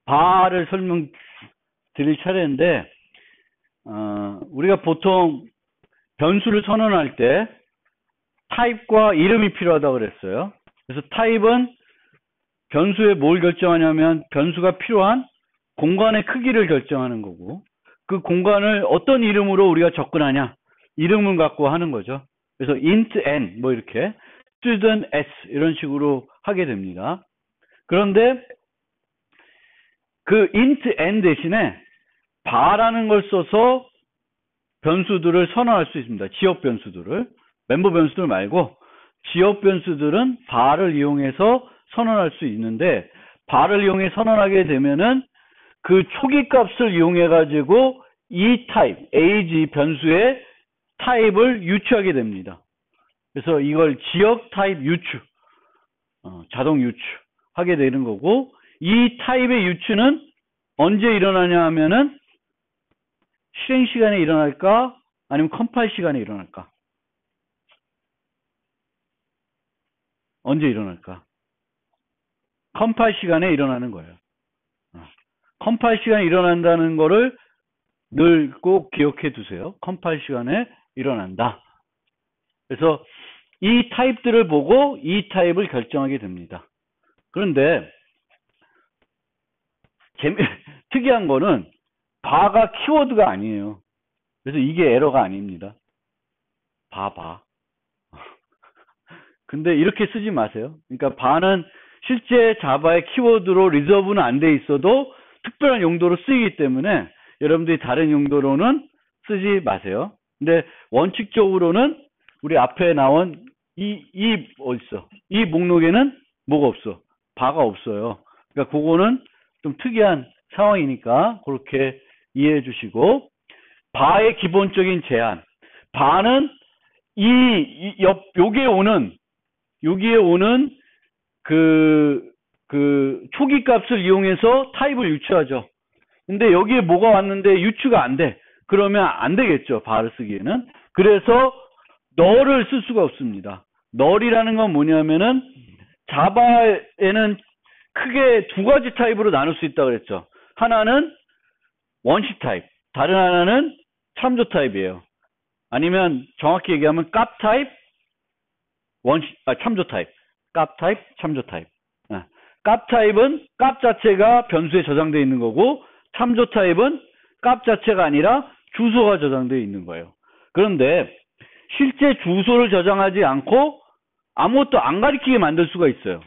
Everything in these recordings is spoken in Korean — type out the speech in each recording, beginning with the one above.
바를 설명드릴 차례인데, 우리가 보통 변수를 선언할 때 타입과 이름이 필요하다고 그랬어요. 그래서 타입은 변수에 뭘 결정하냐면 변수가 필요한 공간의 크기를 결정하는 거고, 그 공간을 어떤 이름으로 우리가 접근하냐, 이름을 갖고 하는 거죠. 그래서 int n 뭐 이렇게 student s 이런 식으로 하게 됩니다. 그런데 그 int n 대신에 bar라는 걸 써서 변수들을 선언할 수 있습니다. 지역 변수들을. 멤버 변수들 말고 지역 변수들은 bar를 이용해서 선언할 수 있는데, bar를 이용해 선언하게 되면은 그 초기 값을 이용해 가지고 이 타입, age 변수의 타입을 유추하게 됩니다. 그래서 이걸 지역 타입 유추, 자동 유추 하게 되는 거고, 이 타입의 유추는 언제 일어나냐 하면은 실행 시간에 일어날까 아니면 컴파일 시간에 일어날까? 언제 일어날까? 컴파일 시간에 일어나는 거예요. 컴파일 시간에 일어난다는 거를 늘 꼭 기억해 두세요. 컴파일 시간에 일어난다. 그래서 이 타입들을 보고 이 타입을 결정하게 됩니다. 그런데 특이한 거는 바가 키워드가 아니에요. 그래서 이게 에러가 아닙니다. 바. 근데 이렇게 쓰지 마세요. 그러니까 바는 실제 자바의 키워드로 리저브는 안 돼 있어도 특별한 용도로 쓰이기 때문에 여러분들이 다른 용도로는 쓰지 마세요. 근데 원칙적으로는 우리 앞에 나온 어딨어? 이 목록에는 뭐가 없어? 바가 없어요. 그러니까 그거는 좀 특이한 상황이니까 그렇게 이해해 주시고, 바의 기본적인 제한. 바는 여기에 오는 초기 값을 이용해서 타입을 유추하죠. 근데 여기에 뭐가 왔는데 유추가 안 돼. 그러면 안 되겠죠. 바를 쓰기에는. 그래서 널을 쓸 수가 없습니다. 널이라는 건 뭐냐면은 자바에는 크게 두 가지 타입으로 나눌 수 있다고 그랬죠. 하나는 원시 타입, 다른 하나는 참조 타입이에요. 아니면 정확히 얘기하면 값 타입, 참조 타입. 값 타입, 참조 타입. 값 타입은 값 자체가 변수에 저장되어 있는 거고, 참조 타입은 값 자체가 아니라 주소가 저장되어 있는 거예요. 그런데 실제 주소를 저장하지 않고 아무것도 안 가리키게 만들 수가 있어요.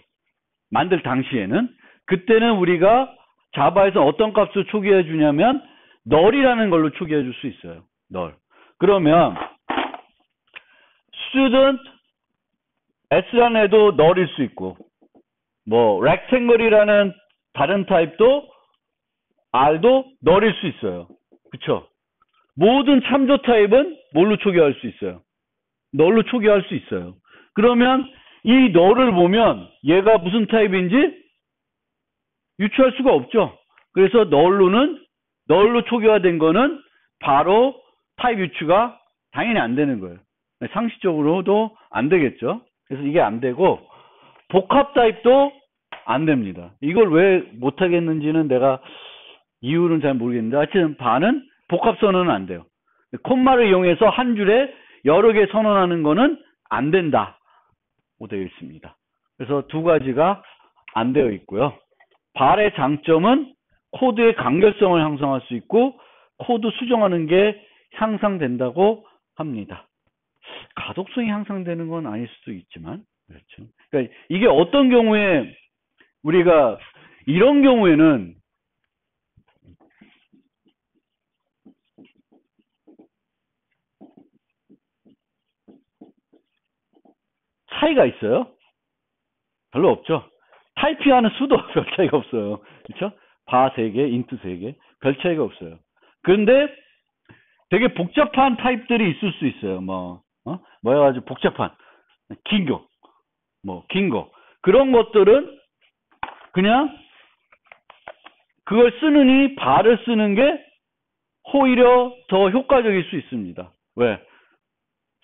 만들 당시에는. 그때는 우리가 자바에서 어떤 값을 초기해 주냐면 널이라는 걸로 초기해 줄 수 있어요. 널. 그러면 student s라는 애도 널일 수 있고, 뭐 rectangle이라는 다른 타입도 r도 널일 수 있어요. 그쵸? 모든 참조 타입은 뭘로 초기화할 수 있어요? 널로 초기화할 수 있어요. 그러면 이 널을 보면 얘가 무슨 타입인지 유추할 수가 없죠. 그래서 널로 초기화된 거는 바로 타입 유추가 당연히 안 되는 거예요. 상식적으로도 안 되겠죠. 그래서 이게 안 되고, 복합 타입도 안 됩니다. 이걸 왜 못하겠는지는 내가 이유는 잘 모르겠는데, 하여튼 바는 복합 선언은 안 돼요. 콤마를 이용해서 한 줄에 여러 개 선언하는 거는 안 된다고 되어 있습니다. 그래서 두 가지가 안 되어 있고요. 발의 장점은 코드의 간결성을 향상할 수 있고 코드 수정하는 게 향상된다고 합니다. 가독성이 향상되는 건 아닐 수도 있지만, 그렇죠. 그러니까 이게 어떤 경우에 우리가 이런 경우에는 차이가 있어요? 별로 없죠. 타이핑하는 수도 별 차이가 없어요. 그렇죠? 바 3개, 인트 3개, 별 차이가 없어요. 그런데 되게 복잡한 타입들이 있을 수 있어요. 뭐여가지고 복잡한 긴 거. 그런 것들은 그냥 그걸 쓰느니 바를 쓰는 게 오히려 더 효과적일 수 있습니다. 왜?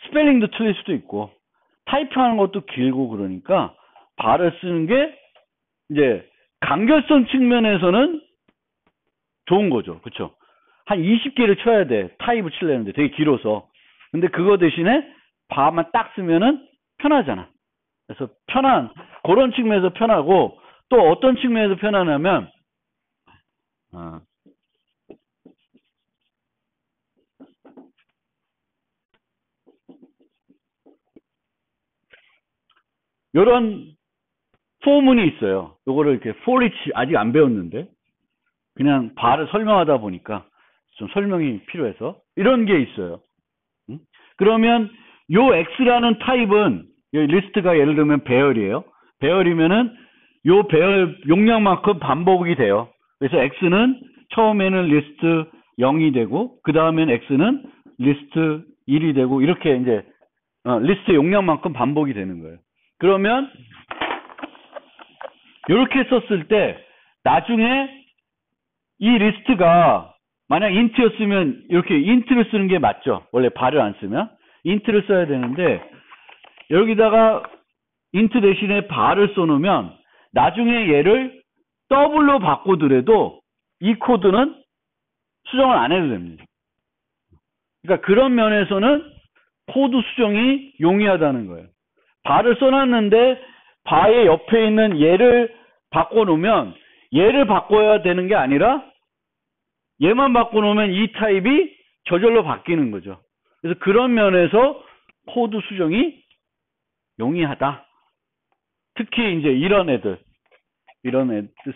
스펠링도 틀릴 수도 있고 타이핑하는 것도 길고, 그러니까 바를 쓰는 게 이제 간결성 측면에서는 좋은 거죠. 그쵸? 한 20개를 쳐야 돼. 타입을 치려는데 되게 길어서. 근데 그거 대신에 바만 딱 쓰면은 편하잖아. 그래서 그런 측면에서 편하고, 또 어떤 측면에서 편하냐면, 요런 포문이 있어요. 요거를 이렇게 포리치 아직 안 배웠는데, 그냥 바를 설명하다 보니까 좀 설명이 필요해서 이런 게 있어요. 응? 그러면 요 X라는 타입은 이 리스트가 예를 들면 배열이에요. 배열이면은 요 배열 용량만큼 반복이 돼요. 그래서 X는 처음에는 리스트 0이 되고 그 다음엔 X는 리스트 1이 되고 이렇게 이제 리스트 용량만큼 반복이 되는 거예요. 그러면 이렇게 썼을 때 나중에 이 리스트가 만약 인트였으면 이렇게 인트를 쓰는 게 맞죠. 원래 발을 안 쓰면 인트를 써야 되는데 여기다가 인트 대신에 발을 써놓으면 나중에 얘를 더블로 바꾸더라도 이 코드는 수정을 안 해도 됩니다. 그러니까 그런 면에서는 코드 수정이 용이하다는 거예요. 발을 써놨는데 바의 옆에 있는 얘를 바꿔놓으면 얘를 바꿔야 되는 게 아니라 얘만 바꿔놓으면 이 타입이 저절로 바뀌는 거죠. 그래서 그런 면에서 코드 수정이 용이하다. 특히 이제 이런 애들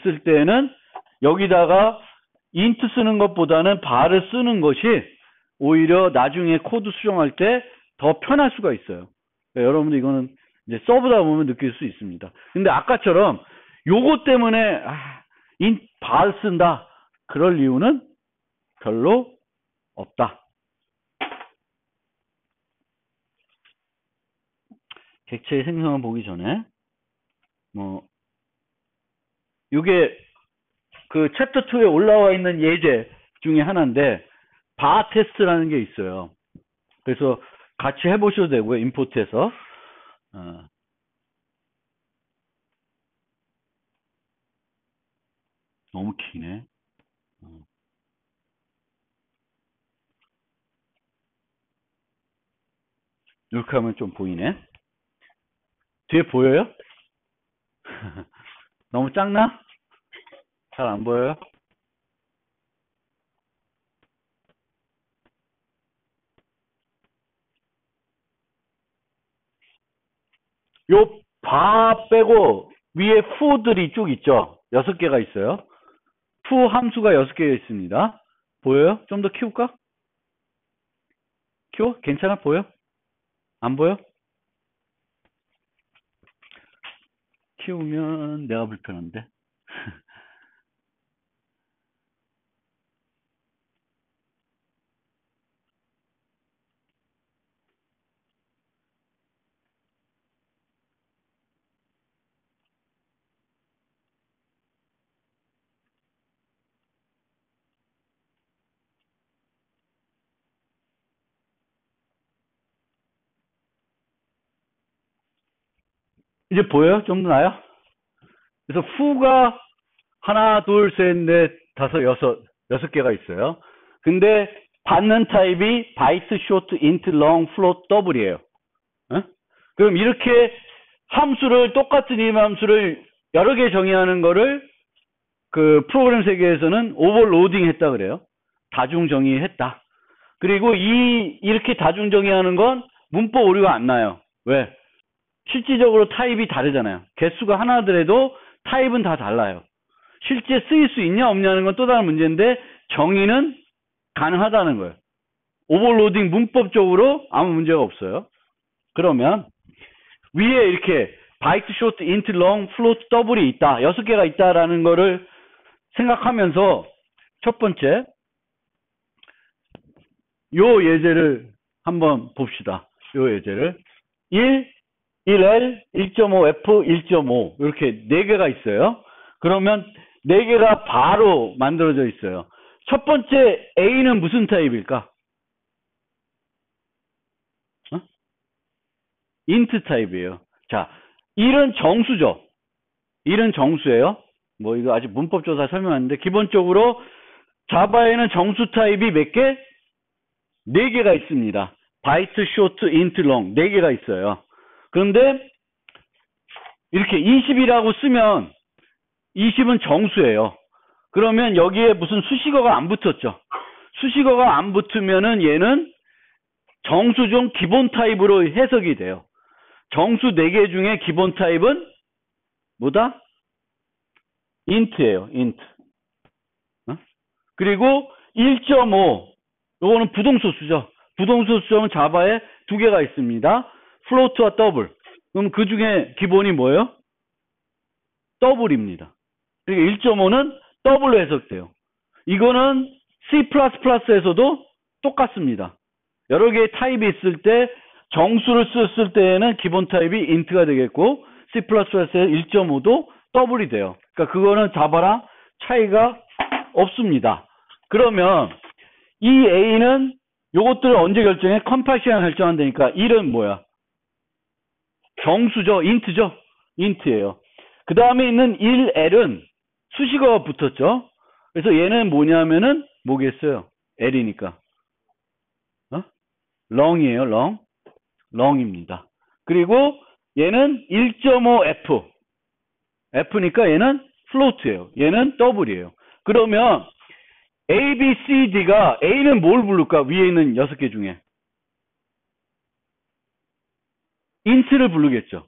쓸 때는 여기다가 인트 쓰는 것보다는 발을 쓰는 것이 오히려 나중에 코드 수정할 때 더 편할 수가 있어요. 그러니까 여러분들 이거는 이제 써보다 보면 느낄 수 있습니다. 근데 아까처럼 요거 때문에 발 쓴다. 그럴 이유는 별로 없다. 객체의 생성을 보기 전에 이게 그 챕터 2에 올라와 있는 예제 중에 하나인데 바 테스트라는 게 있어요. 그래서 같이 해보셔도 되고요. 임포트해서 너무 기네. 이렇게 하면 좀 보이네. 뒤에 보여요? 너무 작나? 잘 안 보여요? 요 바 빼고 위에 fu들이 쭉 있죠? 6개가 있어요. fu 함수가 6개가 있습니다. 보여요? 좀 더 키울까? 키워? 괜찮아? 보여? 안 보여? 키우면 내가 불편한데. 이제 보여요? 좀 더 나요? 그래서 fu가 하나, 둘, 셋, 넷, 다섯, 여섯 개가 있어요. 근데 받는 타입이 바이트, 쇼트, 인트, 롱, 플롯, 더블이에요. 어? 그럼 이렇게 함수를 똑같은 이 함수를 여러 개 정의하는 거를 그 프로그램 세계에서는 오버로딩 했다 그래요. 다중 정의했다. 그리고 이렇게 다중 정의하는 건 문법 오류가 안 나요. 왜? 실질적으로 타입이 다르잖아요. 개수가 하나더라도 타입은 다 달라요. 실제 쓰일 수 있냐 없냐는 건 또 다른 문제인데 정의는 가능하다는 거예요. 오버로딩 문법적으로 아무 문제가 없어요. 그러면 위에 이렇게 바이트, 쇼트, 인트, 롱, 플로트, 더블이 있다. 6개가 있다라는 거를 생각하면서 첫 번째 요 예제를 한번 봅시다. 요 예제를 1L, 1.5, F, 1.5 이렇게 4개가 있어요. 그러면 4개가 바로 만들어져 있어요. 첫 번째 A는 무슨 타입일까? 인트 타입이에요. 자, 1은 정수죠. 1은 정수예요. 뭐 이거 아직 문법적으로 다 설명하는데 기본적으로 자바에는 정수 타입이 몇 개? 4개가 있습니다. 바이트, 쇼트, 인트, 롱 4개가 있어요. 그런데 이렇게 20이라고 쓰면 20은 정수예요. 그러면 여기에 무슨 수식어가 안 붙었죠. 수식어가 안 붙으면은 얘는 정수 중 기본 타입으로 해석이 돼요. 정수 4개 중에 기본 타입은 뭐다? 인트예요. 인트. 그리고 1.5 요거는 부동소수죠. 부동소수는 자바에 2개가 있습니다. 플로트와 더블. 그럼 그 중에 기본이 뭐예요? 더블입니다. 그러니까 1.5는 더블로 해석돼요. 이거는 C++에서도 똑같습니다. 여러 개의 타입이 있을 때 정수를 썼을 때에는 기본 타입이 인트가 되겠고 C++에서 1.5도 더블이 돼요. 그러니까 그거는 자바랑 차이가 없습니다. 그러면 이 A는 요것들을 언제 결정해? 컴파일 시간 결정한다니까 1은 뭐야? 정수죠. 인트죠. 인트예요. 그 다음에 있는 1L은 수식어가 붙었죠. 그래서 얘는 뭐냐면은 뭐겠어요? L이니까. long이에요. long. long입니다. 그리고 얘는 1.5F. F니까 얘는 float예요. 얘는 더블이에요. 그러면 A, B, C, D가 A는 뭘 부를까? 위에 있는 6개 중에. int를 부르겠죠.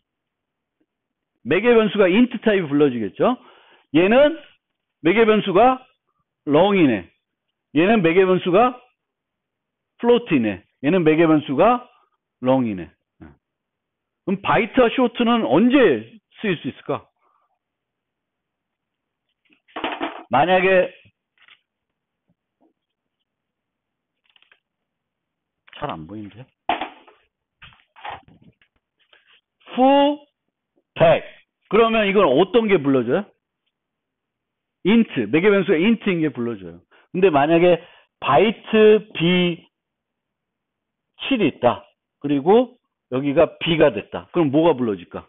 매개 변수가 int 타입이 불러지겠죠. 얘는 매개 변수가 long이네. 얘는 매개 변수가 float이네. 얘는 매개 변수가 long이네. 그럼 바이트와 쇼트는 언제 쓰일 수 있을까? 만약에 잘 안 보이는데 후 100 그러면 이건 어떤 게 불러줘요? int 매개 변수가 int인 게 불러줘요. 근데 만약에 바이트 B 7이 있다. 그리고 여기가 B가 됐다. 그럼 뭐가 불러질까?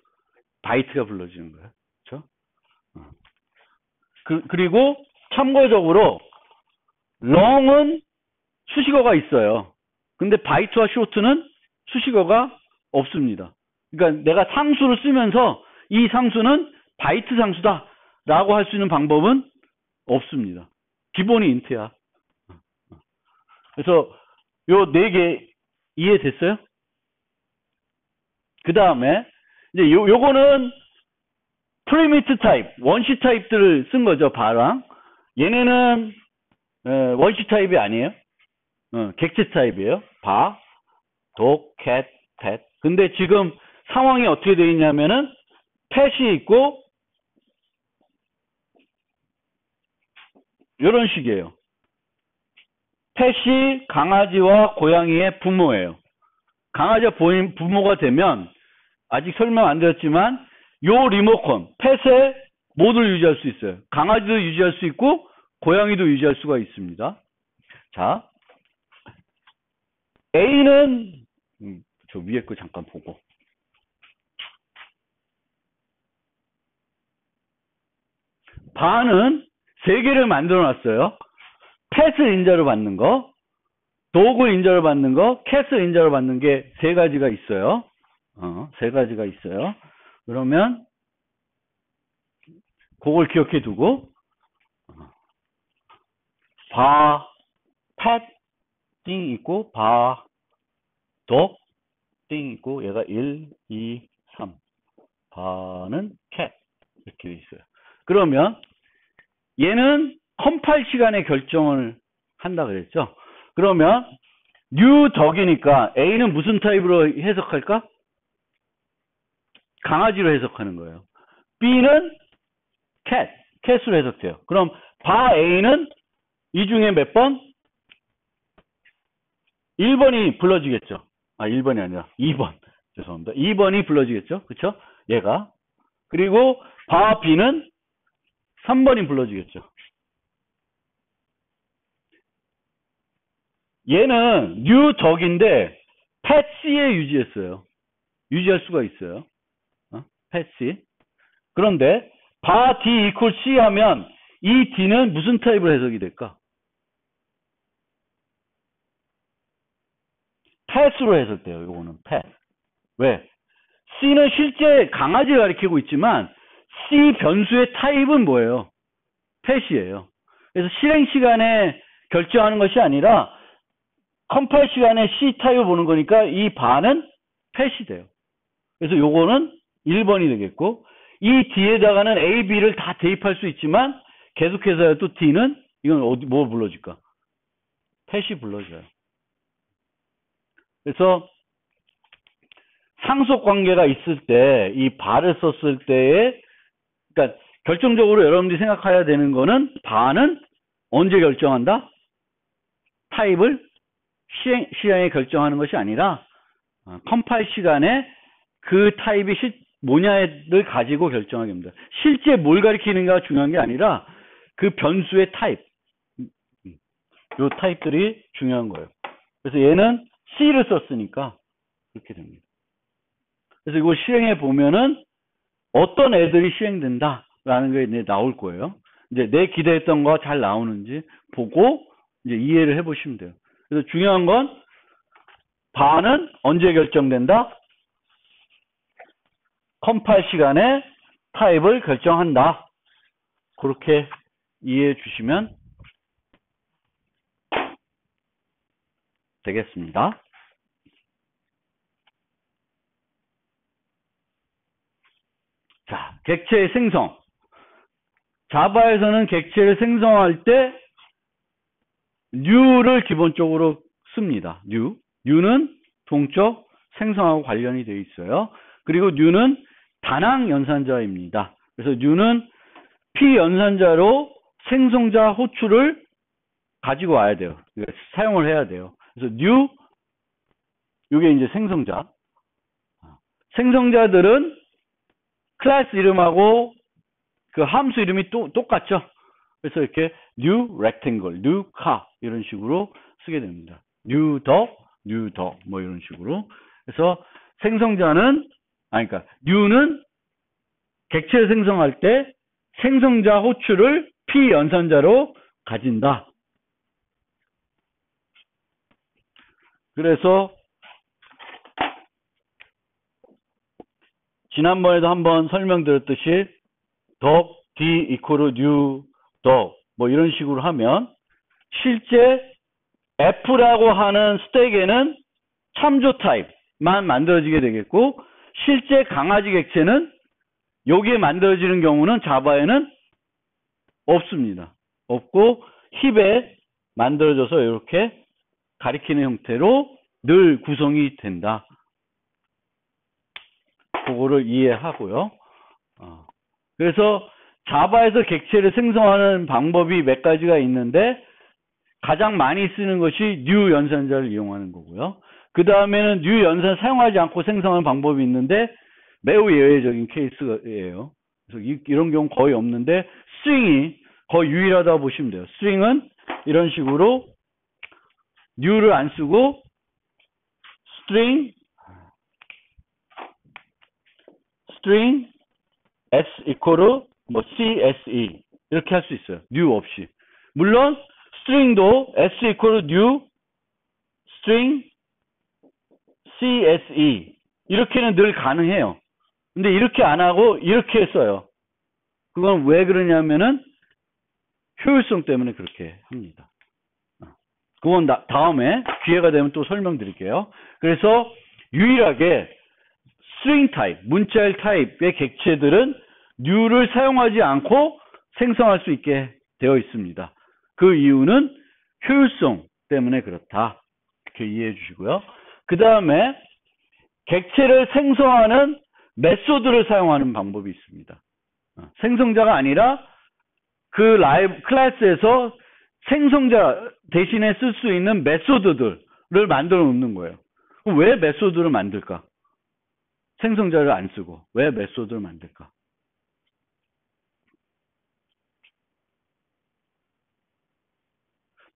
바이트가 불러지는 거예요. 그렇죠? 그리고 참고적으로 long은 수식어가 있어요. 근데 바이트와 쇼트는 수식어가 없습니다. 그러니까 내가 상수를 쓰면서 이 상수는 바이트 상수다 라고 할 수 있는 방법은 없습니다. 기본이 인트야. 그래서 요 4개 이해됐어요? 그 다음에 이제 요거는 프리미트 타입, 원시 타입들을 쓴 거죠. 바랑. 얘네는 원시 타입이 아니에요. 객체 타입이에요. 바, 독, 캣, 펫. 근데 지금 상황이 어떻게 되어 있냐면은 펫이 있고 이런 식이에요. 펫이 강아지와 고양이의 부모예요. 강아지와 부모가 되면 아직 설명 안 드렸지만 요 리모컨, 펫의 모드를 유지할 수 있어요. 강아지도 유지할 수 있고 고양이도 유지할 수가 있습니다. 자, A는 저 위에 거 잠깐 보고 바는 3개를 만들어 놨어요. 펫을 인자로 받는 거, 독을 인자로 받는 거, 캣을 인자로 받는 게 3가지가 있어요. 3가지가 있어요. 그러면 그걸 기억해 두고 바, 펫, 띵 있고 바, 독, 띵 있고 얘가 1, 2, 3 바는 캣 이렇게 돼 있어요. 그러면 얘는 컴파일 시간에 결정을 한다 그랬죠. 그러면 뉴 덕이니까 A는 무슨 타입으로 해석할까? 강아지로 해석하는 거예요. B는 캣으로 해석돼요. 그럼 바 A는 이 중에 몇 번? 1번이 불러지겠죠. 1번이 아니라 2번. 죄송합니다. 2번이 불러지겠죠. 그쵸? 얘가. 그리고 바 B는 3번이 불러지겠죠. 얘는 뉴 덕인데 펫 C에 유지했어요. 유지할 수가 있어요. 펫 C. 그런데 바 D equal C 하면 이 D는 무슨 타입으로 해석이 될까? 패스로 해석돼요. 요거는 패스. 왜? C는 실제 강아지를 가리키고 있지만 C 변수의 타입은 뭐예요? 패시예요. 그래서 실행 시간에 결정하는 것이 아니라 컴파일 시간에 C 타입을 보는 거니까 이 바는 패시 돼요. 그래서 요거는 1번이 되겠고 이 D에다가는 A, B를 다 대입할 수 있지만 계속해서 또 D는 이건 뭐 불러줄까? 패시 불러줘요. 그래서 상속 관계가 있을 때 이 바를 썼을 때에 그러니까 결정적으로 여러분들이 생각해야 되는 거는 바는 언제 결정한다? 타입을 시행에 결정하는 것이 아니라 컴파일 시간에 그 타입이 뭐냐를 가지고 결정하게 됩니다. 실제 뭘 가리키는가가 중요한 게 아니라 그 변수의 타입. 요 타입들이 중요한 거예요. 그래서 얘는 C를 썼으니까 이렇게 됩니다. 그래서 이거 실행해 보면은 어떤 애들이 시행된다라는 게 이제 나올 거예요. 이제 내 기대했던 거 잘 나오는지 보고 이제 이해를 해 보시면 돼요. 그래서 중요한 건 바는 언제 결정된다? 컴파일 시간에 타입을 결정한다. 그렇게 이해해 주시면 되겠습니다. 자, 객체의 생성. 자바에서는 객체를 생성할 때 new를 기본적으로 씁니다. new는 동적 생성하고 관련이 되어 있어요. 그리고 new는 단항 연산자입니다. 그래서 new는 p 연산자로 생성자 호출을 가지고 와야 돼요. 사용을 해야 돼요. 그래서 new 이게 이제 생성자. 생성자들은 클래스 이름하고 그 함수 이름이 똑같죠. 그래서 이렇게 new rectangle, new car 이런 식으로 쓰게 됩니다. new dog 뭐 이런 식으로. 그래서 생성자는 그러니까 new는 객체를 생성할 때 생성자 호출을 p 연산자로 가진다. 그래서 지난번에도 한번 설명드렸듯이 dog d equal new dog 뭐 이런 식으로 하면 실제 f라고 하는 스택에는 참조 타입만 만들어지게 되겠고 실제 강아지 객체는 여기에 만들어지는 경우는 자바에는 없습니다. 없고 힙에 만들어져서 이렇게 가리키는 형태로 늘 구성이 된다. 그거를 이해하고요. 그래서 자바에서 객체를 생성하는 방법이 몇 가지가 있는데 가장 많이 쓰는 것이 new 연산자를 이용하는 거고요. 그 다음에는 new 연산 사용하지 않고 생성하는 방법이 있는데 매우 예외적인 케이스예요. 그래서 이런 경우 거의 없는데 string이 거의 유일하다고 보시면 돼요. string은 이런 식으로 new를 안 쓰고 string s equal 뭐 CSE 이렇게 할 수 있어요. new 없이. 물론 string도 s equal new string CSE 이렇게는 늘 가능해요. 근데 이렇게 안 하고 이렇게 써요. 그건 왜 그러냐면은 효율성 때문에 그렇게 합니다. 그건 다음에 기회가 되면 또 설명드릴게요. 그래서 유일하게 string 타입, 문자열 타입의 객체들은 new를 사용하지 않고 생성할 수 있게 되어 있습니다. 그 이유는 효율성 때문에 그렇다. 이렇게 이해해 주시고요. 그 다음에 객체를 생성하는 메소드를 사용하는 방법이 있습니다. 생성자가 아니라 그 클래스에서 생성자 대신에 쓸 수 있는 메소드들을 만들어 놓는 거예요. 왜 메소드를 만들까? 생성자를 안 쓰고 왜 메소드를 만들까?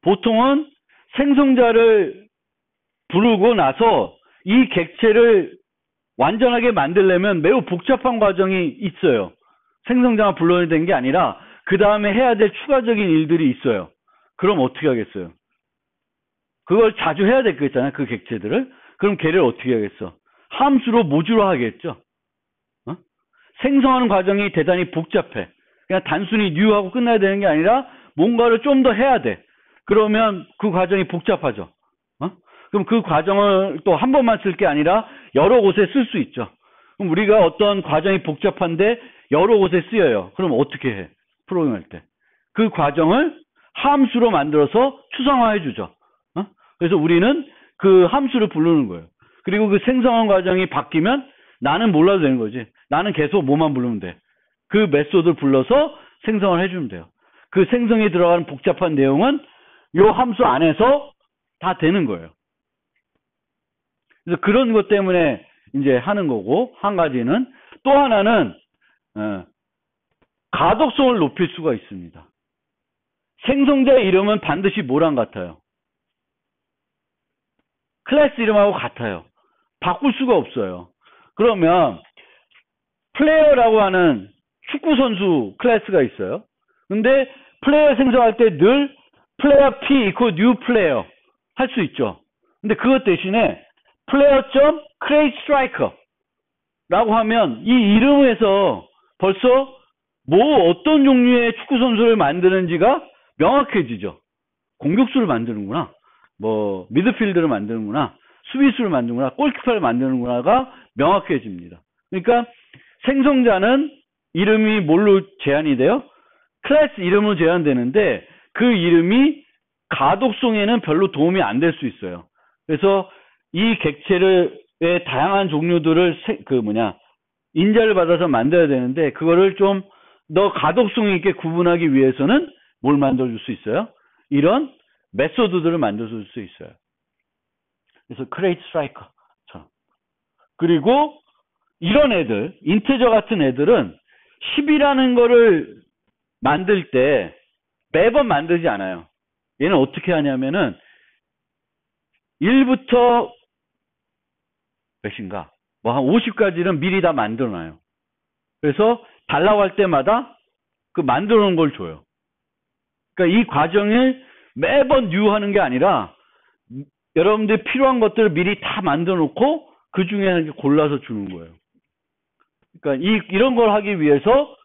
보통은 생성자를 부르고 나서 이 객체를 완전하게 만들려면 매우 복잡한 과정이 있어요. 생성자가 불러야 되는 게 아니라 그 다음에 해야 될 추가적인 일들이 있어요. 그럼 어떻게 하겠어요? 그걸 자주 해야 될 거 있잖아요. 그 객체들을. 그럼 걔를 어떻게 하겠어? 함수로 모듈화 하겠죠. 어? 생성하는 과정이 대단히 복잡해. 그냥 단순히 뉴하고 끝나야 되는 게 아니라 뭔가를 좀 더 해야 돼. 그러면 그 과정이 복잡하죠. 어? 그럼 그 과정을 또 한 번만 쓸 게 아니라 여러 곳에 쓸 수 있죠. 그럼 우리가 어떤 과정이 복잡한데 여러 곳에 쓰여요. 그럼 어떻게 해? 프로그램할 때. 그 과정을 함수로 만들어서 추상화해 주죠. 어? 그래서 우리는 그 함수를 부르는 거예요. 그리고 그 생성한 과정이 바뀌면 나는 몰라도 되는 거지. 나는 계속 뭐만 부르면 돼. 그 메소드를 불러서 생성을 해주면 돼요. 그 생성에 들어가는 복잡한 내용은 요 함수 안에서 다 되는 거예요. 그래서 그런 것 때문에 이제 하는 거고, 한 가지는 또 하나는 가독성을 높일 수가 있습니다. 생성자의 이름은 반드시 뭐랑 같아요? 클래스 이름하고 같아요. 바꿀 수가 없어요. 그러면 플레이어라고 하는 축구 선수 클래스가 있어요. 근데 플레이어 생성할 때 늘 플레이어 P equal new player 할 수 있죠. 근데 그것 대신에 플레이어.create striker 라고 하면 이 이름에서 벌써 뭐 어떤 종류의 축구 선수를 만드는지가 명확해지죠. 공격수를 만드는구나. 뭐 미드필드를 만드는구나. 수비수를 만드는구나. 골키퍼를 만드는구나가 명확해집니다. 그러니까 생성자는 이름이 뭘로 제한이 돼요? 클래스 이름으로 제한되는데 그 이름이 가독성에는 별로 도움이 안 될 수 있어요. 그래서 이 객체의 다양한 종류들을 인자를 받아서 만들어야 되는데 그거를 좀 더 가독성 있게 구분하기 위해서는 뭘 만들어줄 수 있어요? 이런 메소드들을 만들어줄 수 있어요. 그래서 create striker. 그리고 이런 애들, 인테저 같은 애들은 10이라는 거를 만들 때 매번 만들지 않아요. 얘는 어떻게 하냐면은 1부터 몇인가? 뭐 한 50까지는 미리 다 만들어 놔요. 그래서 달라고 할 때마다 그 만들어 놓은 걸 줘요. 그러니까 이 과정을 매번 뉴하는 게 아니라 여러분들이 필요한 것들을 미리 다 만들어 놓고 그 중에 골라서 주는 거예요. 그러니까 이런 걸 하기 위해서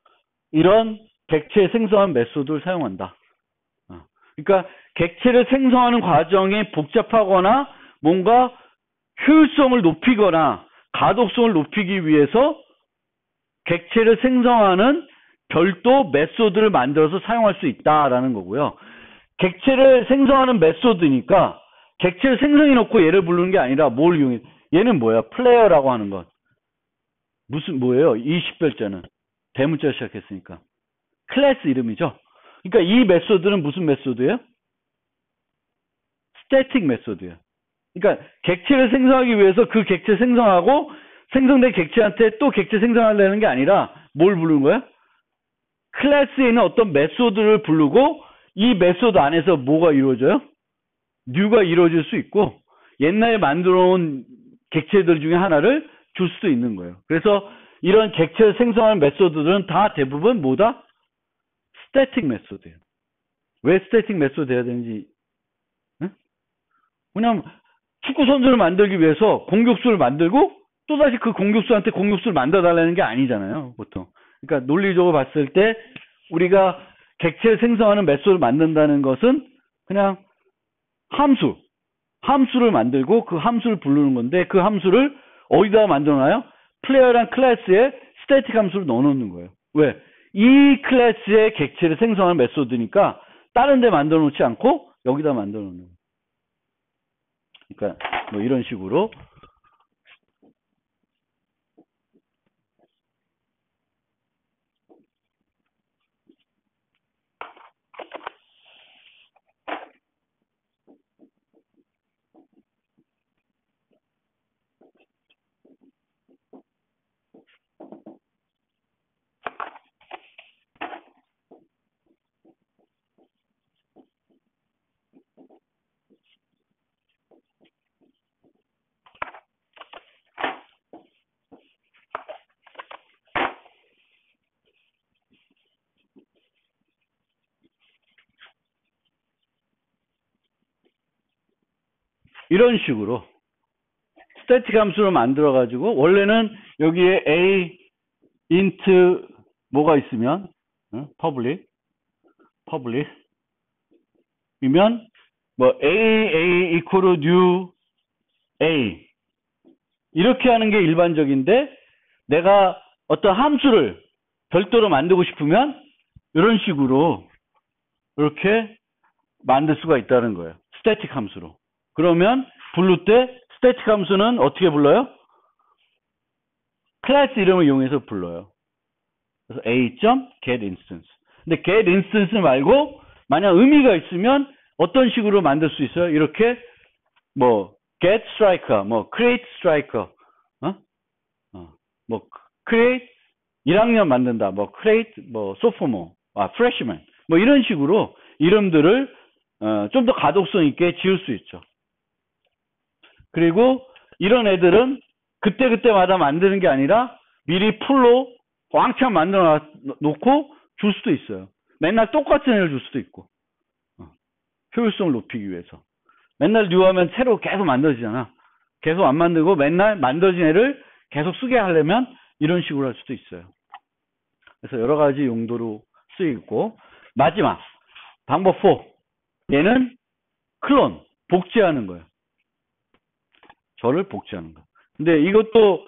이런 객체 생성한 메소드를 사용한다. 그러니까 객체를 생성하는 과정이 복잡하거나 뭔가 효율성을 높이거나 가독성을 높이기 위해서 객체를 생성하는 별도 메소드를 만들어서 사용할 수 있다라는 거고요. 객체를 생성하는 메소드니까 객체를 생성해 놓고 얘를 부르는 게 아니라 뭘 이용해? 얘는 뭐야? 플레이어라고 하는 것. 뭐예요? 이 식별자는 대문자 시작했으니까 클래스 이름이죠. 그러니까 이 메소드는 무슨 메소드예요? 스태틱 메소드예요. 그러니까 객체를 생성하기 위해서 그 객체 생성하고 생성된 객체한테 또 객체 생성하려는 게 아니라 뭘 부르는 거야? 클래스에 있는 어떤 메소드를 부르고 이 메소드 안에서 뭐가 이루어져요? 뉴가 이루어질 수 있고 옛날에 만들어 놓은 객체들 중에 하나를 줄 수도 있는 거예요. 그래서 이런 객체를 생성하는 메소드들은 다 대부분 뭐다? 스태틱 메소드예요. 왜 스태틱 메소드 해야 되는지 응? 그냥 축구 선수를 만들기 위해서 공격수를 만들고 또다시 그 공격수한테 공격수를 만들어 달라는 게 아니잖아요. 보통. 그러니까 논리적으로 봤을 때 우리가 객체를 생성하는 메소드를 만든다는 것은 그냥 함수를 만들고 그 함수를 부르는 건데 그 함수를 어디다가 만들어놔요? 플레이어랑 클래스에 스태틱 함수를 넣어놓는 거예요. 왜? 이 클래스의 객체를 생성하는 메소드니까 다른 데 만들어 놓지 않고 여기다 만들어 놓는 거예요. 그러니까 뭐 이런 식으로 이런 식으로 스태틱 함수를 만들어 가지고 원래는 여기에 a int 뭐가 있으면 public 이면 뭐 a equal new a 이렇게 하는 게 일반적인데 내가 어떤 함수를 별도로 만들고 싶으면 이런 식으로 이렇게 만들 수가 있다는 거예요. 스태틱 함수로. 그러면 부를 때 스태틱 함수는 어떻게 불러요? 클래스 이름을 이용해서 불러요. 그래서 a.getInstance. 근데 getInstance 말고 만약 의미가 있으면 어떤 식으로 만들 수 있어요? 이렇게 뭐 getStriker, 뭐 createStriker, 뭐 create 1학년 만든다, 뭐 create 뭐 sophomore, freshman, 뭐 이런 식으로 이름들을 좀 더 가독성 있게 지을 수 있죠. 그리고 이런 애들은 그때그때마다 만드는 게 아니라 미리 풀로 왕창 만들어 놓고 줄 수도 있어요. 맨날 똑같은 애를 줄 수도 있고. 효율성을 높이기 위해서. 맨날 뉴하면 새로 계속 만들어지잖아. 계속 안 만들고 맨날 만들어진 애를 계속 쓰게 하려면 이런 식으로 할 수도 있어요. 그래서 여러 가지 용도로 쓰이고, 마지막 방법 4. 얘는 클론, 복제하는 거예요. 저를 복제하는 거. 근데 이것도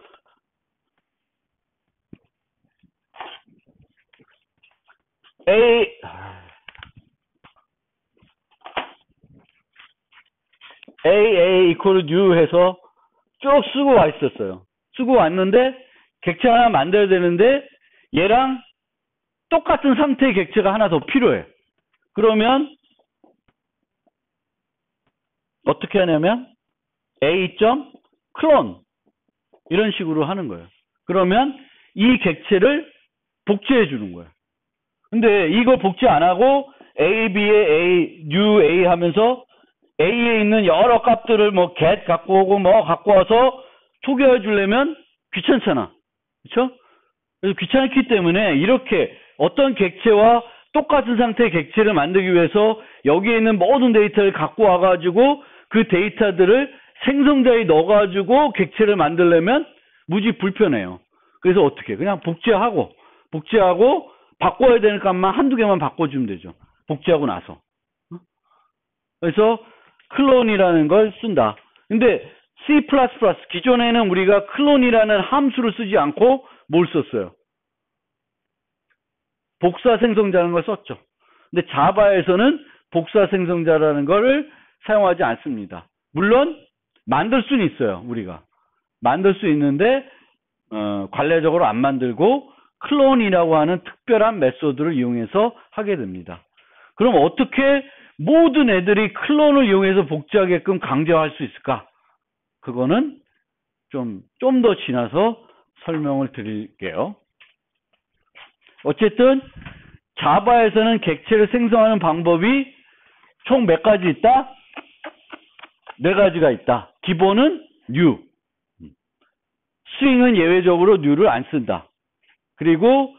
a equal new 해서 쭉 쓰고 와 있었어요. 쓰고 왔는데 객체 하나 만들어야 되는데 얘랑 똑같은 상태의 객체가 하나 더 필요해. 그러면 어떻게 하냐면 a.clone 이런 식으로 하는 거예요. 그러면 이 객체를 복제해 주는 거예요. 근데 이거 복제 안 하고 a, b에 a, new a 하면서 a에 있는 여러 값들을 뭐 get 갖고 오고 뭐 갖고 와서 초기화해 주려면 귀찮잖아. 그렇죠? 그래서 귀찮기 때문에 이렇게 어떤 객체와 똑같은 상태의 객체를 만들기 위해서 여기에 있는 모든 데이터를 갖고 와가지고 그 데이터들을 생성자에 넣어가지고 객체를 만들려면 무지 불편해요. 그래서 어떻게? 그냥 복제하고 바꿔야 되는 값만 한두 개만 바꿔주면 되죠. 복제하고 나서. 그래서 클론이라는 걸 쓴다. 근데 C++ 기존에는 우리가 클론이라는 함수를 쓰지 않고 뭘 썼어요? 복사 생성자라는 걸 썼죠. 근데 자바에서는 복사 생성자라는 거를 사용하지 않습니다. 물론 만들 수는 있어요. 우리가 만들 수 있는데 관례적으로 안 만들고 클론이라고 하는 특별한 메소드를 이용해서 하게 됩니다. 그럼 어떻게 모든 애들이 클론을 이용해서 복제하게끔 강제화할 수 있을까? 그거는 좀 더 지나서 설명을 드릴게요. 어쨌든 자바에서는 객체를 생성하는 방법이 총 몇 가지 있다? 4가지가 있다. 기본은 new. 스윙은 예외적으로 new를 안 쓴다. 그리고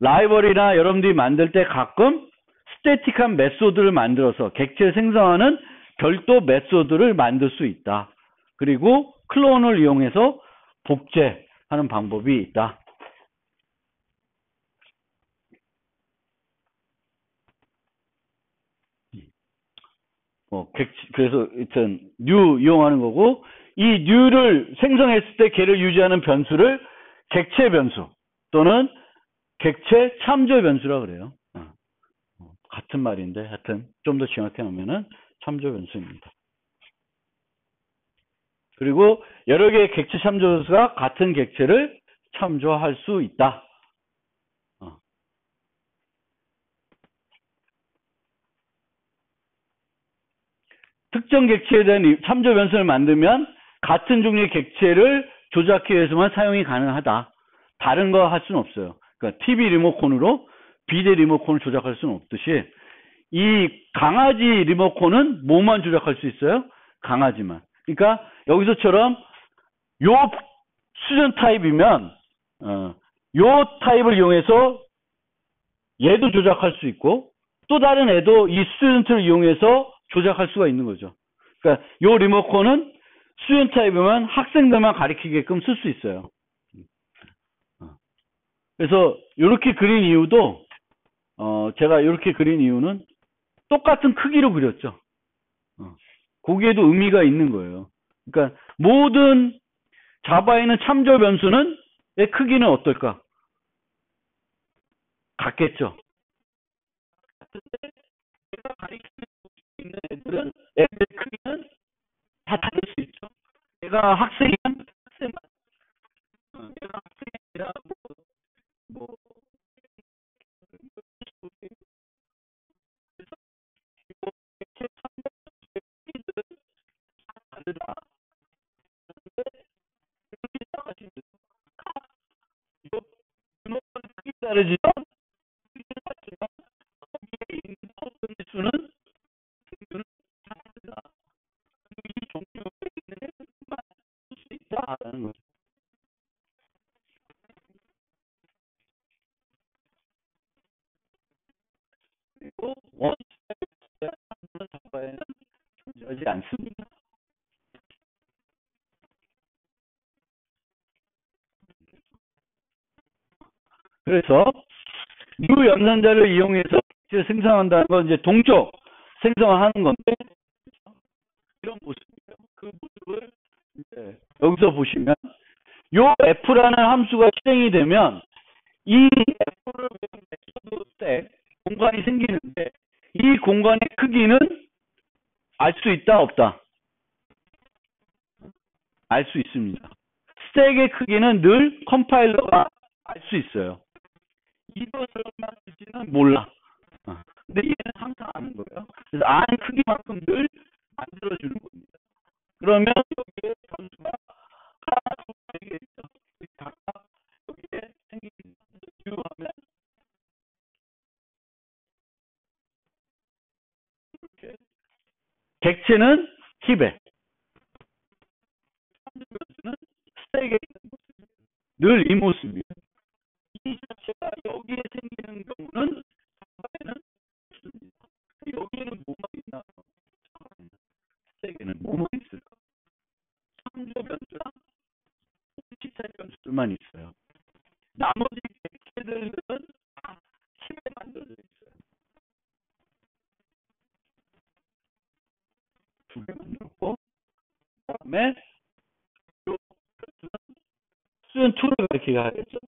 라이벌이나 여러분들이 만들 때 가끔 스태틱한 메소드를 만들어서 객체를 생성하는 별도 메소드를 만들 수 있다. 그리고 클론을 이용해서 복제하는 방법이 있다. 그래서 일단 new 이용하는 거고, 이 new를 생성했을 때 걔를 유지하는 변수를 객체 변수 또는 객체 참조 변수라 그래요. 같은 말인데 하여튼 좀 더 정확히 하면은 참조 변수입니다. 그리고 여러 개의 객체 참조 변수가 같은 객체를 참조할 수 있다. 특정 객체에 대한 참조 변수를 만들면 같은 종류의 객체를 조작하기 위해서만 사용이 가능하다. 다른 거 할 수는 없어요. 그러니까 TV 리모컨으로 비대 리모컨을 조작할 수는 없듯이 이 강아지 리모컨은 뭐만 조작할 수 있어요? 강아지만. 그러니까 여기서처럼 요 수준 타입이면 요 타입을 이용해서 얘도 조작할 수 있고 또 다른 애도 이 스튜던트를 이용해서 조작할 수가 있는 거죠. 그러니까 요 리모컨은 수연 타입이면 학생들만 가리키게끔 쓸 수 있어요. 그래서 이렇게 그린 이유도 제가 이렇게 그린 이유는 똑같은 크기로 그렸죠. 거기에도 의미가 있는 거예요. 그러니까 모든 자바에는 참조 변수는 의 크기는 어떨까? 같겠죠. 제가 가리키고 있는 애들은 애들 크기는 다 다를 수 있죠. 얘가 학생이면 학생만, 얘가 학생이 아니라 뭐 이렇게 크기들은 다르다. 크기 따라가시면 이거 분호는 크기 다르지만 크기는 같지만 거기에 있는 어떤 수는 다르다. 이 종류에 있는 애들만 쓸수 있다라는 거죠. 그리고 원시에 자바에는 존재하지 않습니다. 그래서 유 연산자를 이용해서 생성한다는 건 이제 동적 생성하는 건데 이런 모습이에요. 그 모습을 이제 여기서 보시면 요 f라는 함수가 실행이 되면 이 f를 외워도 때 공간이 생기는데 이 공간의 크기는 알 수 있다 없다? 알 수 있습니다. 스택의 크기는 늘 컴파일러가 알 수 있어요. 이것을만 쓰지는 몰라. 근데 얘는 항상 아는 거예요. 그래서 아는 크기만큼 늘 만들어주는 겁니다. 그러면 여기에 변수가 하나, 두 개 있죠. 각각 여기에 생기는 유하면 이렇게 객체는 힙에, 변수는 스택에 있는 모습. 늘 이 모습이에요. 이 자체가 여기에 생기는 경우는 자바에는 없습니다. 여기에는 뭐가 있나? 스택에는 뭐만 있을까? 참조 변수랑 시차 변수들만 있어요. 나머지 객체들은 다 힙에 만들어져 있어요. 두 개 만들었고, 그 다음에 수연 2를 가르치게 하겠죠.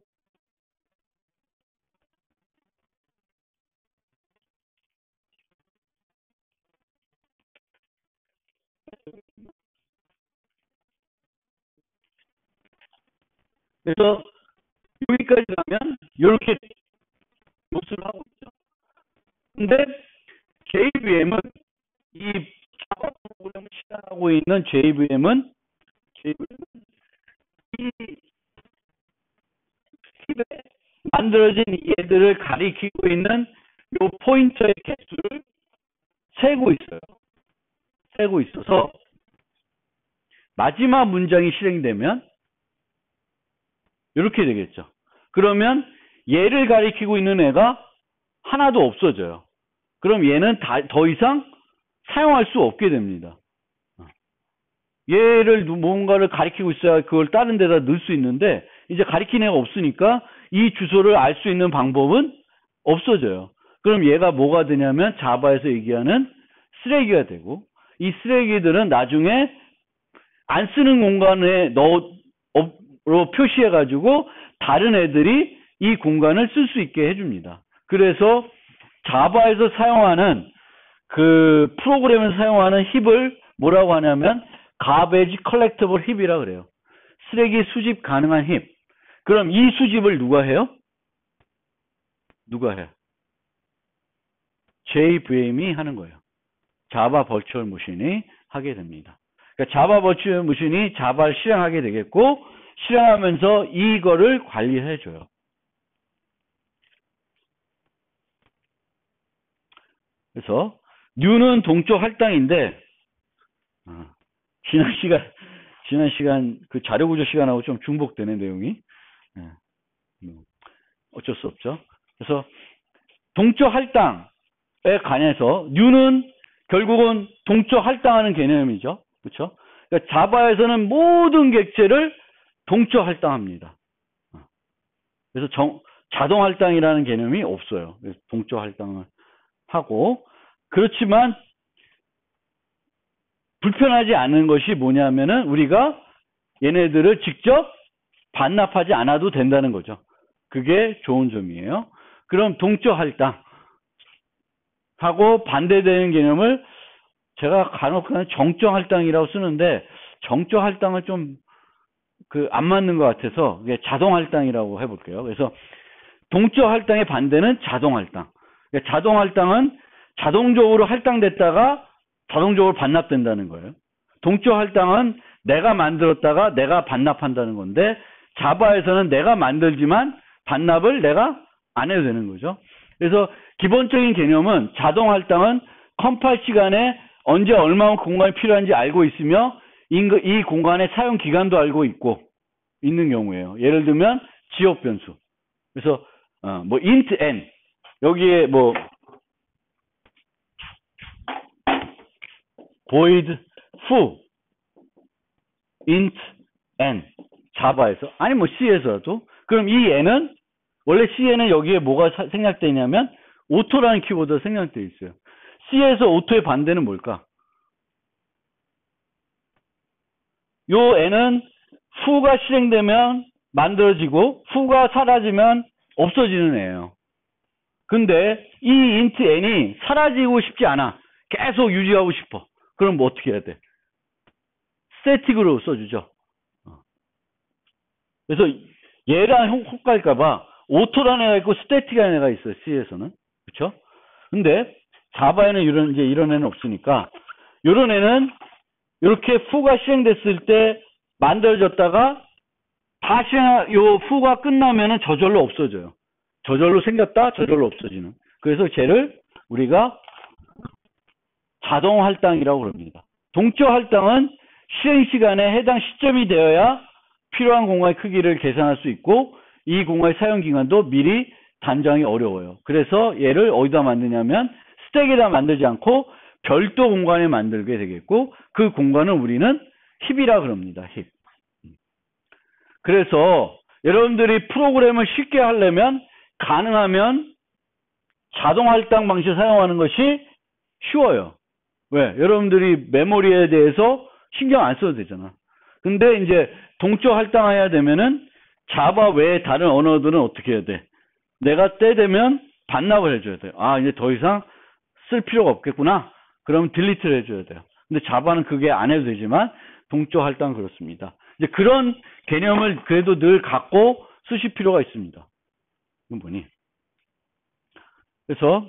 그래서 여기까지 가면 이렇게 모습을 하고 있죠. 근데 JVM은 이 자바 프로그램을 실행하고 있는 JVM은 이 팁에 만들어진 얘들을 가리키고 있는 이 포인터의 개수를 세고 있어요. 세고 있어서 마지막 문장이 실행되면 이렇게 되겠죠. 그러면 얘를 가리키고 있는 애가 하나도 없어져요. 그럼 얘는 더 이상 사용할 수 없게 됩니다. 얘를 뭔가를 가리키고 있어야 그걸 다른 데다 넣을 수 있는데 이제 가리킨 애가 없으니까 이 주소를 알 수 있는 방법은 없어져요. 그럼 얘가 뭐가 되냐면 자바에서 얘기하는 쓰레기가 되고 이 쓰레기들은 나중에 안 쓰는 공간에 넣어 표시해 가지고 다른 애들이 이 공간을 쓸 수 있게 해줍니다. 그래서 자바에서 사용하는 그 프로그램을 사용하는 힙을 뭐라고 하냐면 garbage collectible 힙이라 그래요. 쓰레기 수집 가능한 힙. 그럼 이 수집을 누가 해요? 누가 해요? JVM이 하는 거예요. 자바 버추얼 머신이 하게 됩니다. 그러니까 자바 버추얼 머신이 자바를 실행하게 되겠고 실행하면서 이거를 관리해 줘요. 그래서 뉴는 동적 할당인데 지난 시간 그 자료 구조 시간하고 좀 중복되는 내용이 어쩔 수 없죠. 그래서 동적 할당에 관해서 뉴는 결국은 동적 할당하는 개념이죠. 그렇죠? 그러니까 자바에서는 모든 객체를 동적 할당합니다. 그래서 자동 할당이라는 개념이 없어요. 그래서 동적 할당을 하고, 그렇지만 불편하지 않은 것이 뭐냐면은 우리가 얘네들을 직접 반납하지 않아도 된다는 거죠. 그게 좋은 점이에요. 그럼 동적 할당 하고 반대되는 개념을 제가 간혹 정적 할당이라고 쓰는데, 정적 할당을 좀 안 맞는 것 같아서 자동 할당이라고 해볼게요. 그래서 동적 할당의 반대는 자동 할당. 그러니까 자동 할당은 자동적으로 할당됐다가 자동적으로 반납된다는 거예요. 동적 할당은 내가 만들었다가 내가 반납한다는 건데, 자바에서는 내가 만들지만 반납을 내가 안 해도 되는 거죠. 그래서 기본적인 개념은 자동 할당은 컴파일 시간에 언제 얼마만큼 공간이 필요한지 알고 있으며 이 공간의 사용 기간도 알고 있는 경우예요. 예를 들면 지역 변수. 그래서 뭐 int n 여기에 뭐 void foo int n 자바에서 아니 뭐 C에서도 그럼 이 n은 원래 C에는 여기에 뭐가 생략되어 있냐면 오토라는 키워드가 생략되어 있어요. C에서 오토의 반대는 뭘까? 요 n은 foo가 실행되면 만들어지고 foo가 사라지면 없어지는 애예요. 근데 이 int n이 사라지고 싶지 않아. 계속 유지하고 싶어. 그럼 뭐 어떻게 해야 돼? 스태틱으로 써주죠. 그래서 얘랑 헷갈릴까봐 오토라는 애가 있고 스태틱이라는 애가 있어요. C에서는. 그렇죠? 근데 자바에는 이런 애는 없으니까 이런 애는 이렇게 foo가 실행됐을 때 만들어졌다가 다시 요 foo가 끝나면은 저절로 없어져요. 저절로 생겼다, 저절로 없어지는. 그래서 쟤를 우리가 자동 할당이라고 그럽니다. 동적 할당은 실행 시간에 해당 시점이 되어야 필요한 공간의 크기를 계산할 수 있고 이 공간의 사용 기간도 미리 단정하기 어려워요. 그래서 얘를 어디다 만드냐면 스택에다 만들지 않고 별도 공간에 만들게 되겠고 그 공간은 우리는 힙이라 그럽니다. 힙. 그래서 여러분들이 프로그램을 쉽게 하려면 가능하면 자동 할당 방식을 사용하는 것이 쉬워요. 왜? 여러분들이 메모리에 대해서 신경 안 써도 되잖아. 근데 이제 동적 할당해야 되면은 자바 외에 다른 언어들은 어떻게 해야 돼? 내가 때 되면 반납을 해줘야 돼요. 아, 이제 더 이상 쓸 필요가 없겠구나. 그러면 딜리트를 해줘야 돼요. 근데 자바는 그게 안 해도 되지만 동적 할당은 그렇습니다. 이제 그런 개념을 그래도 늘 갖고 쓰실 필요가 있습니다. 이건 뭐니? 그래서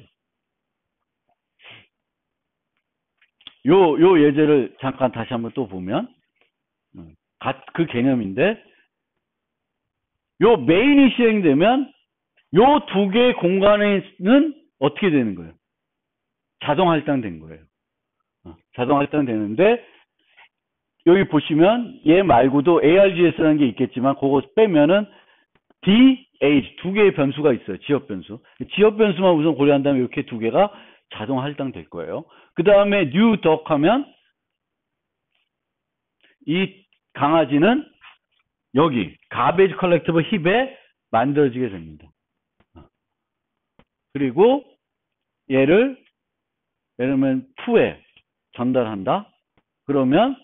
요 예제를 잠깐 다시 한번 또 보면 그 개념인데 요 메인이 실행되면 요 두 개의 공간에는 어떻게 되는 거예요? 자동 할당된 거예요. 자동 할당되는데 여기 보시면 얘 말고도 ARGS라는 게 있겠지만 그거 빼면은 DH 두 개의 변수가 있어요. 지역 변수. 지역 변수만 우선 고려한다면 이렇게 두 개가 자동 할당될 거예요. 그 다음에 new duck 하면 이 강아지는 여기 garbage collectible 힙에 만들어지게 됩니다. 그리고 얘를 예를 들면 to에 전달한다. 그러면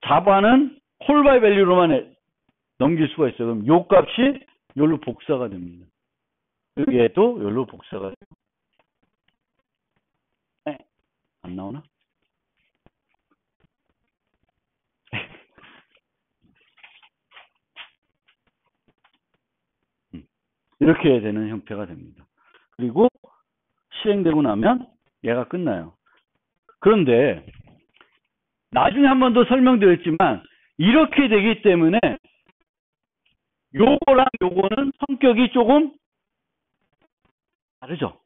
자바는 콜 바이 밸류로만 넘길 수가 있어요. 그럼 요 값이 여기로 복사가 됩니다. 얘도 여기로 복사가 돼요. 안 나오나? 이렇게 되는 형태가 됩니다. 그리고 실행되고 나면 얘가 끝나요. 그런데 나중에 한 번 더 설명드렸지만 이렇게 되기 때문에 요거랑 요거는 성격이 조금 다르죠.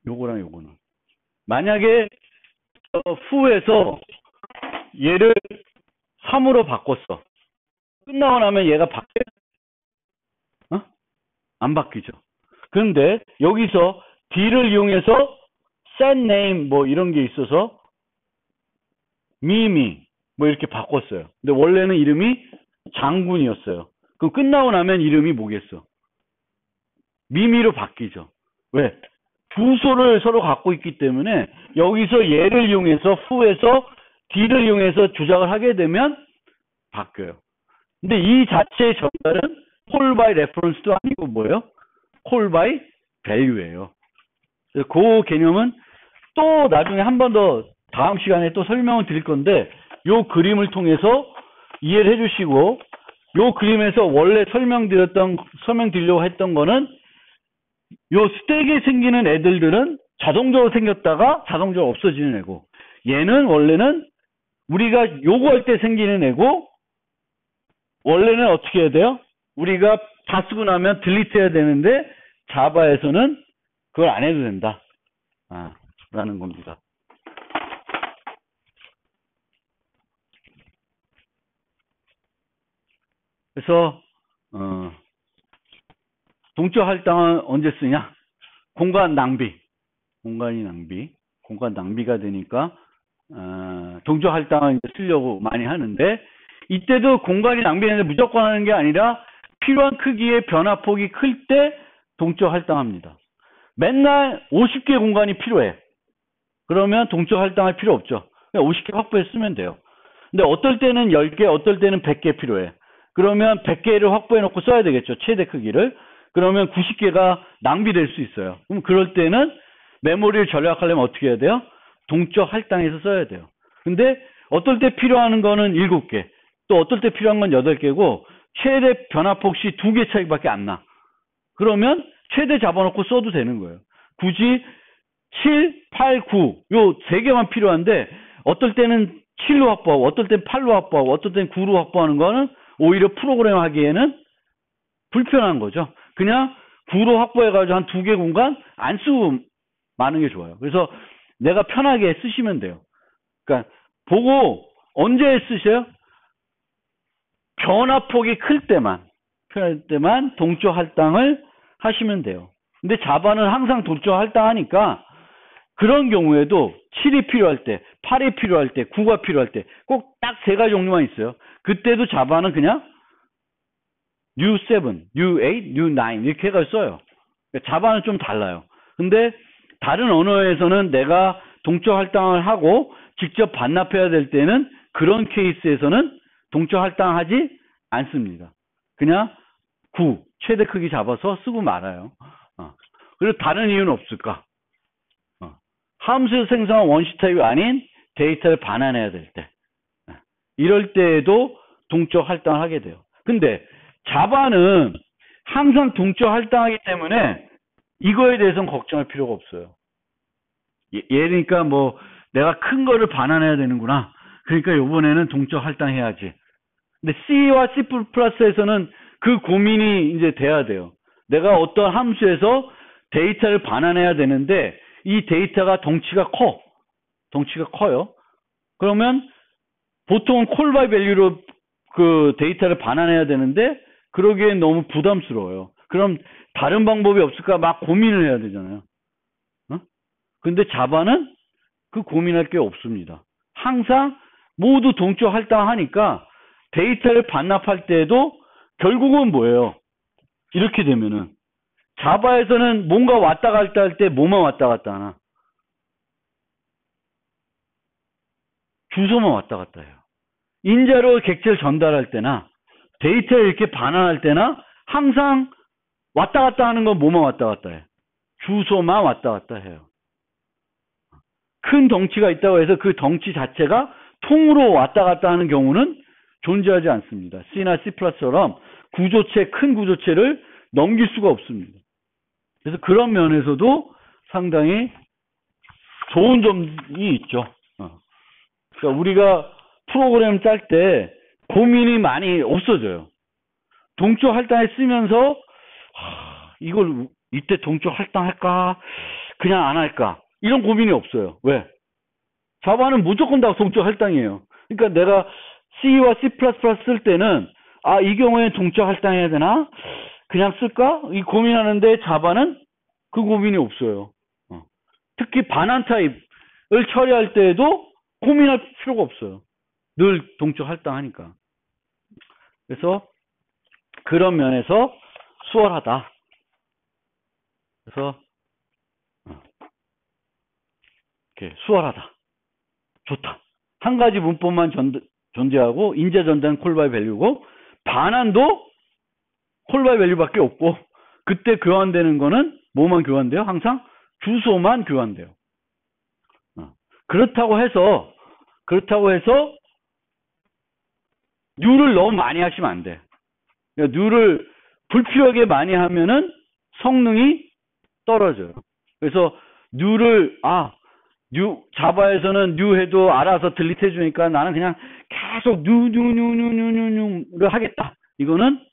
요거랑 요거는. 만약에 후에서 얘를 3으로 바꿨어. 끝나고 나면 얘가 바뀌어요? 안 바뀌죠. 그런데 여기서 D를 이용해서 set name 뭐 이런 게 있어서 미미 뭐 이렇게 바꿨어요. 근데 원래는 이름이 장군이었어요. 그럼 끝나고 나면 이름이 뭐겠어? 미미로 바뀌죠. 왜? 주소를 서로 갖고 있기 때문에 여기서 얘를 이용해서 후에서 D를 이용해서 조작을 하게 되면 바뀌어요. 근데 이 자체의 전달은 call by reference도 아니고 뭐예요? call by value예요. 그 개념은 또 나중에 한 번 더 다음 시간에 또 설명을 드릴 건데 요 그림을 통해서 이해를 해주시고 요 그림에서 원래 설명드리려고 했던 거는 요 스택에 생기는 애들은 자동적으로 생겼다가 자동적으로 없어지는 애고 얘는 원래는 우리가 요구할 때 생기는 애고 원래는 어떻게 해야 돼요? 우리가 다 쓰고 나면 딜리트 해야 되는데 자바에서는 그걸 안 해도 된다. 라는 겁니다. 그래서 동적 할당은 언제 쓰냐? 공간 낭비가 되니까 동적 할당은 쓰려고 많이 하는데 이때도 공간이 낭비되는데 무조건 하는 게 아니라 필요한 크기의 변화폭이 클 때 동적 할당합니다. 맨날 50개 공간이 필요해. 그러면 동적 할당할 필요 없죠. 그냥 50개 확보해 쓰면 돼요. 근데 어떨 때는 10개, 어떨 때는 100개 필요해. 그러면 100개를 확보해 놓고 써야 되겠죠. 최대 크기를. 그러면 90개가 낭비될 수 있어요. 그럼 그럴 때는 메모리를 절약하려면 어떻게 해야 돼요? 동적 할당해서 써야 돼요. 근데 어떨 때 필요한 거는 7개, 또 어떨 때 필요한 건 8개고 최대 변화폭 시 2개 차이밖에 안 나. 그러면 최대 잡아놓고 써도 되는 거예요. 굳이 7, 8, 9 요 3개만 필요한데 어떨 때는 7로 확보하고 어떨 때는 8로 확보하고 어떨 때는 9로 확보하는 거는 오히려 프로그램 하기에는 불편한 거죠. 그냥 9로 확보해가지고 한 2개 공간 안 쓰고 마는 게 좋아요. 그래서 내가 편하게 쓰시면 돼요. 그러니까 보고 언제 쓰셔요? 변화폭이 클 때만 동적 할당을 하시면 돼요. 근데 자바는 항상 동적 할당하니까 그런 경우에도 7이 필요할 때, 8이 필요할 때, 9가 필요할 때 꼭 딱 3가지 종류만 있어요. 그때도 자바는 그냥 new 7, new 8, new 9 이렇게 해서 써요. 자바는 좀 달라요. 근데 다른 언어에서는 내가 동적 할당을 하고 직접 반납해야 될 때는 그런 케이스에서는 동적 할당하지 않습니다. 그냥 9 최대 크기 잡아서 쓰고 말아요. 그리고 다른 이유는 없을까? 함수에서 생성한 원시 타입이 아닌 데이터를 반환해야 될 때, 이럴 때에도 동적 할당을 하게 돼요. 근데 자바는 항상 동적 할당하기 때문에 이거에 대해서는 걱정할 필요가 없어요. 예니까 뭐 내가 큰 거를 반환해야 되는구나. 그러니까 이번에는 동적 할당해야지. 근데 C와 C++에서는 그 고민이 이제 돼야 돼요. 내가 어떤 함수에서 데이터를 반환해야 되는데 이 데이터가 덩치가 커요. 그러면 보통은 콜 바이 밸류로 그 데이터를 반환해야 되는데 그러기엔 너무 부담스러워요. 그럼 다른 방법이 없을까 막 고민을 해야 되잖아요. 근데 자바는 그 고민할 게 없습니다. 항상 모두 동적 할당하니까 데이터를 반납할 때도 결국은 뭐예요? 이렇게 되면은 자바에서는 뭔가 왔다 갔다 할 때 뭐만 왔다 갔다 하나? 주소만 왔다 갔다 해요. 인자로 객체를 전달할 때나 데이터를 이렇게 반환할 때나 항상 왔다 갔다 하는 건 뭐만 왔다 갔다 해요? 주소만 왔다 갔다 해요. 큰 덩치가 있다고 해서 그 덩치 자체가 통으로 왔다 갔다 하는 경우는 존재하지 않습니다. C나 C++처럼 큰 구조체를 넘길 수가 없습니다. 그래서 그런 면에서도 상당히 좋은 점이 있죠. 그러니까 우리가 프로그램 짤 때 고민이 많이 없어져요. 동적 할당에 쓰면서 이걸 이때 동적 할당할까? 그냥 안 할까? 이런 고민이 없어요. 왜? 자바는 무조건 다 동적 할당이에요. 그러니까 내가 C와 C++ 쓸 때는 이 경우에 동적 할당해야 되나? 그냥 쓸까? 이 고민하는데 자바는 그 고민이 없어요. 특히 반환 타입을 처리할 때에도 고민할 필요가 없어요. 늘 동적 할당하니까. 그래서 그런 면에서 수월하다. 그래서 이렇게 수월하다. 좋다. 한 가지 문법만 존재하고 인제 전자는 콜 바이 밸류고 반환도 콜 바이 밸류밖에 없고 그때 교환되는 거는 뭐만 교환돼요? 항상 주소만 교환돼요. 그렇다고 해서 뉴를 너무 많이 하시면 안 돼. 그러니까 뉴를 불필요하게 많이 하면은 성능이 떨어져요. 그래서 뉴를 자바에서는 뉴 해도 알아서 딜리트 해주니까 나는 그냥 계속 뉴를 하겠다. 이거는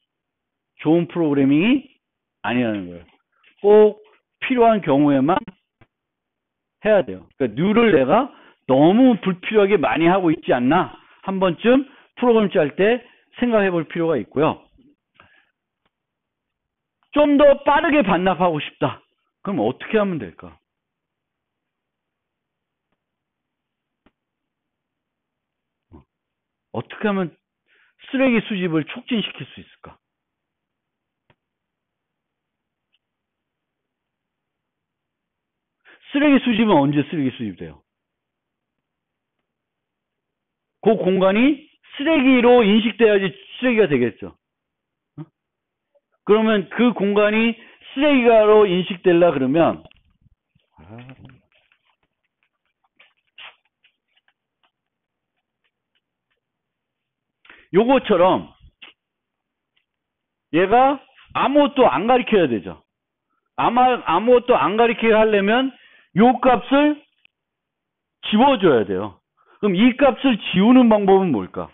좋은 프로그래밍이 아니라는 거예요. 꼭 필요한 경우에만 해야 돼요. 그러니까 뉴를 내가 너무 불필요하게 많이 하고 있지 않나 한 번쯤 프로그램 짤 때 생각해 볼 필요가 있고요. 좀 더 빠르게 반납하고 싶다. 그럼 어떻게 하면 될까? 어떻게 하면 쓰레기 수집을 촉진시킬 수 있을까? 쓰레기 수집은 언제 쓰레기 수집돼요? 그 공간이 쓰레기로 인식돼야지 쓰레기가 되겠죠. 그러면 그 공간이 쓰레기로 인식되려 그러면 요거처럼 얘가 아무것도 안 가리켜야 되죠. 아무것도 안 가리키게 하려면 요 값을 지워줘야 돼요. 그럼 이 값을 지우는 방법은 뭘까?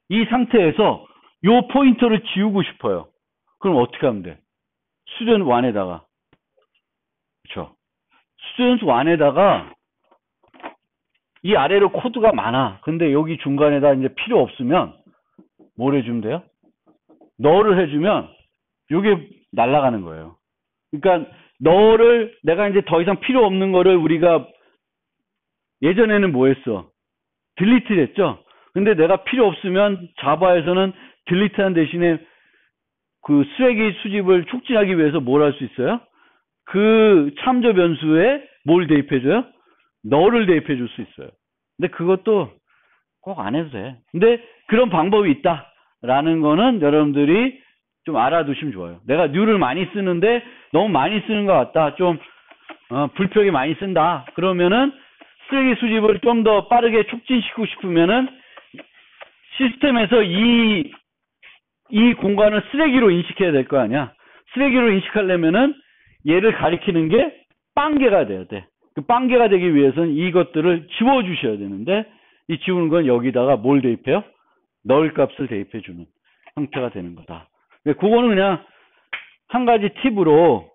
이 상태에서 요 포인터를 지우고 싶어요. 그럼 어떻게 하면 돼? 스튜던트 1에다가 그렇죠. 스튜던트 1에다가 이 아래로 코드가 많아. 근데 여기 중간에다 이제 필요 없으면 뭘 해주면 돼요? 너를 해주면 이게 날아가는 거예요. 그러니까 너를 내가 이제 더 이상 필요 없는 거를 우리가 예전에는 뭐 했어? 딜리트 했죠? 근데 내가 필요 없으면 자바에서는 딜리트한 대신에 그 쓰레기 수집을 촉진하기 위해서 뭘 할 수 있어요? 그 참조 변수에 뭘 대입해줘요? 너를 대입해 줄 수 있어요. 근데 그것도 꼭 안 해도 돼. 근데 그런 방법이 있다라는 거는 여러분들이 좀 알아두시면 좋아요. 내가 뉴를 많이 쓰는데 너무 많이 쓰는 것 같다. 좀 불필요하게 많이 쓴다. 그러면은 쓰레기 수집을 좀 더 빠르게 촉진시키고 싶으면은 시스템에서 이 공간을 쓰레기로 인식해야 될 거 아니야. 쓰레기로 인식하려면은 얘를 가리키는 게 빵개가 돼야 돼. 그 빵개가 되기 위해서는 이것들을 지워주셔야 되는데 이 지우는 건 여기다가 뭘 대입해요? 널 값을 대입해주는 형태가 되는 거다. 그거는 그냥 한 가지 팁으로